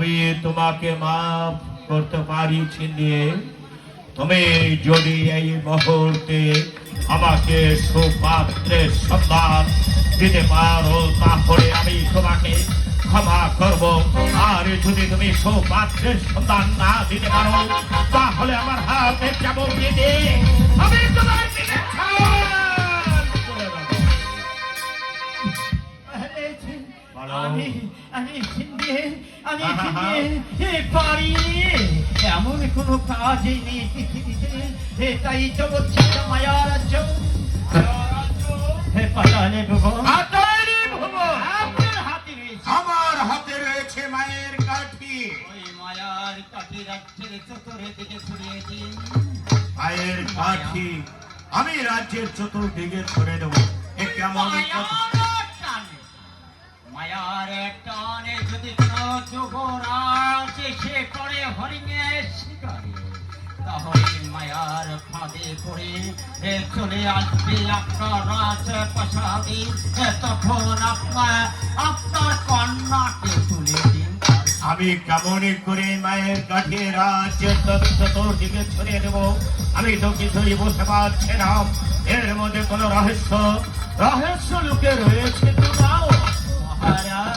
আমি তোমাকে মাফ করতে পারি ছিনিয়ে। তুমি যদি এই মুহূর্তে আমাকে সুপাত্রের সন্ধান দিতে পারো তাহলে আমি তোমাকে ক্ষমা করব। আর যদি তুমি সুপাত্রের সন্ধান না দিতে পারো তাহলে আমার হাতে চাবুক দিয়ে আমি তোমার দিকে পারি এমন কোন কাজই নেই পৃথিবীতে, তাই তো বলছি মায়া রাজ্য পাতালে আমার হাতে রয়েছে মায়ের কাঠি। ওই মায়ার কাঠি রাজ্যের চতুর্দিকে ছড়িয়েছি। মায়ের কাঠি আমি রাজ্যের চতুর্দিকে ছড়িয়ে দেবো। এ কেমন মায়ার টানে যদি কোনো যুবরাজ সে করে হরিণের শিকারে, তাহলে মায়ার ফাঁদে পড়ে চলে আসবে আপনার রাজ প্রাসাদে। তখন আপনার কন্যাকে তুলে দিন। আমি কেমন করে মায়ের কাঠি রাজ্যের চতুর্দিকে ছড়িয়ে দেবো আমি তো কিছুই বুঝতে পারছি না। এর মধ্যে কোনো রহস্য লুকে রয়েছে তো নাও।